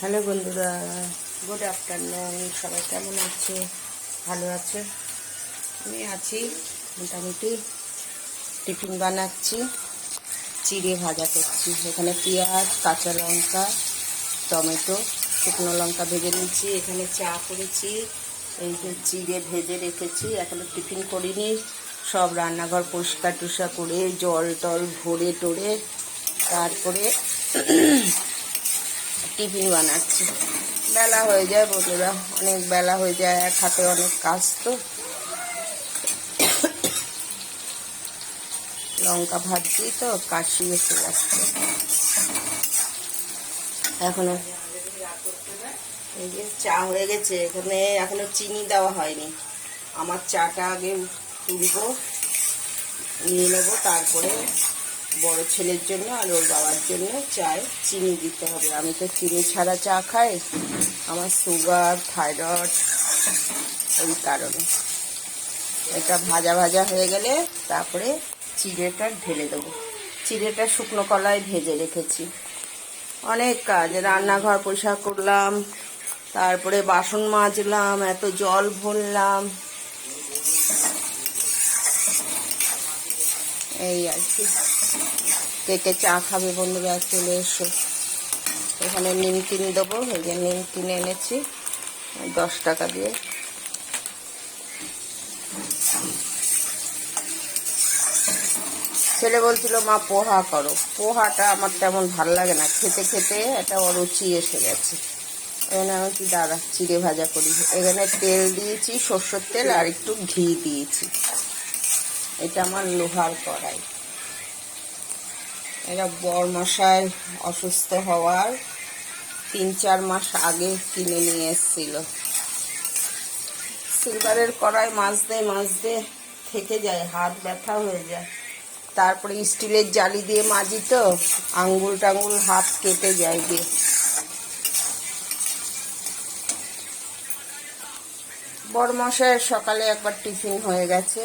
Hello বন্ধুরা, good afternoon. সবাই কেমন আছে? ভালো আছে? আমি আছি মোটামুটি। টিফিন বানাচ্ছি, চিড়ে ভাজা করছি। এখানে পেঁয়াজ, কাঁচা লঙ্কা, টমেটো, শুকনো লঙ্কা ভেজে নিচ্ছি। এখানে চা করেছি, এই যে চিড়ে ভেজে রেখেছি। এখনো টিফিন করিনি। সব রান্নাঘর পরিষ্কার টুষ্কার করে জল টল ভরে টরে তারপরে টিফিন বানাচ্ছি। বেলা হয়ে যায় বন্ধুরা, অনেক বেলা হয়ে যায়। এক হাতে অনেক কাজ তো। লঙ্কা ভাজছি তো কাশি এসে যাচ্ছে এখনো। এই যে চা হয়ে গেছে, এখানে এখনো চিনি দেওয়া হয়নি। আমার চাটা আগে তুলবো, নিয়ে নেবো, তারপরে বড় ছেলের জন্য আর ওর বাবার জন্য চায় চিনি দিতে হবে। আমি তো চিনি ছাড়া চা খাই, আমার সুগার থাইরয়েড, এই কারণে। এটা ভাজা ভাজা হয়ে গেলে তারপরে চিড়েটা ঢেলে দেবো। চিড়েটা শুকনো কলায় ভেজে রেখেছি। অনেক কাজ, রান্নাঘর পরিষ্কার করলাম, তারপরে বাসন মাজলাম, এত জল ভরলাম, এই আর কি। কে কে চা খাবে বন্ধুরা চলে এসো। এখানে নিমকিন দেবো, এই যে নিমকিন এনেছি 10 টাকা দিয়ে। ছেলে বলছিল মা পোহা করো। পোহাটা আমার তেমন ভালো লাগে না, খেতে খেতে একটা অরুচি এসে গেছে। এখানে আমি কি দাঁড়া চিড়ে ভাজা করি। এখানে তেল দিয়েছি, সর্ষের তেল, আর একটু ঘি দিয়েছি। এটা আমার লোহার কড়াই। এটা বরমশাই অসুস্থ হওয়ার 3-4 মাস আগে কিনে নিয়ে এসেছিল। সিলভারের কড়াই মাজতে থেকে যায়, হাত ব্যথা হয়ে যায়। তারপরে স্টিলের জালি দিয়ে মাজি তো, আঙ্গুল টাঙ্গুল হাত কেটে যায় দিয়ে। বড়মশাইয়ের সকালে একবার টিফিন হয়ে গেছে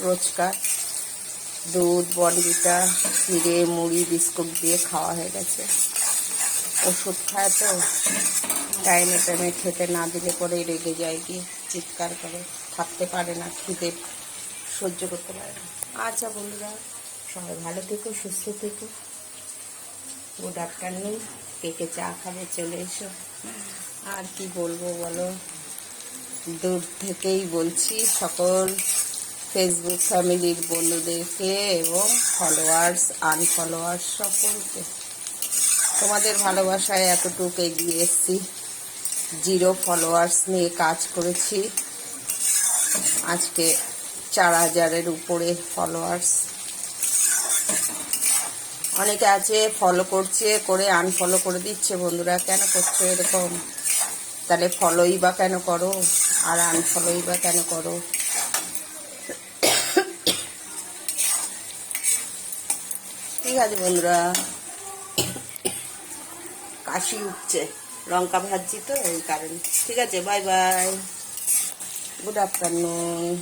রোজকার। দুধ, বনভিটা, চিড়ে, মুড়ি, বিস্কুট দিয়ে খাওয়া হয়ে গেছে। ওষুধ খায় তো, টাইমে টাইমে খেতে না দিলে পরে রেগে যায়, গিয়ে চিৎকার করে, থাকতে পারে না, খিদে সহ্য করতে পারে না। আচ্ছা বন্ধুরা, সবাই ভালো থেকো, সুস্থ থেকো। Good afternoon. কে কে চা খাবে চলে এসো। আর কি বলবো বলো, দূর থেকেই বলছি সকল ফেসবুক ফ্যামিলির বন্ধুদেরকে এবং ফলোয়ার্স আনফলোয়ার্স সকলকে, তোমাদের ভালোবাসায় এতটুকু এগিয়ে এসেছি। 0 ফলোয়ার্স নিয়ে কাজ করেছি, আজকে 4000-এর উপরে ফলোয়ার্স। অনেকে আছে ফলো করছে, করে আনফলো করে দিচ্ছে। বন্ধুরা কেন করছো এরকম? তাহলে ফলোই বা কেন করো আর আনফলোই বা কেন করো? ঠিক আছে বন্ধুরা, কাশি উঠছে, লঙ্কা ভাজছি তো এই কারণে। ঠিক আছে, বাই বাই, গুড আফটারনুন।